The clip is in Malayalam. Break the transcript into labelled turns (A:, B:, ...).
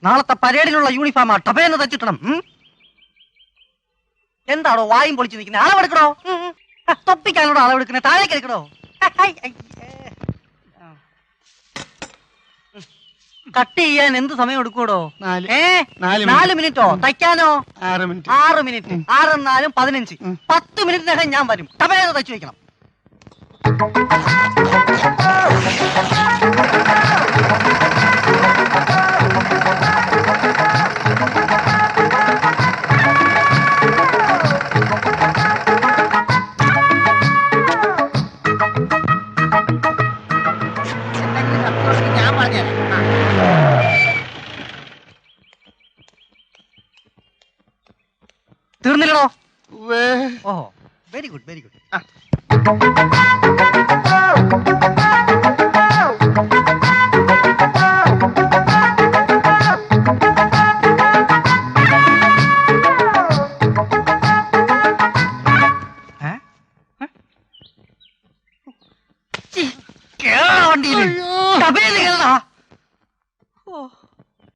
A: നാളത്തെ പരേഡിലുള്ള യൂണിഫോമാ ടപേന്ന് തച്ചിട്ടണം. എന്താണോ വായും പൊളിച്ചു നിൽക്കുന്നത്? അളവെടുക്കണോ? തൊപ്പിക്കാനോട് അളവെടുക്കണേ? താഴേക്ക് എടുക്കണോ? കട്ട് ചെയ്യാൻ എന്ത് സമയം എടുക്കൂടോ? 4 മിനിറ്റോ? തയ്ക്കാനോ? 6 മിനിറ്റ്. 6 4 15. 10 മിനിറ്റിനകം ഞാൻ വരും. ടപേന്ന് തച്ചു വെക്കണം. തീർന്നില്ലടോ? ഓഹോ, വെരി ഗുഡ്, വെരി ഗുഡ്. വണ്ടിയിൽ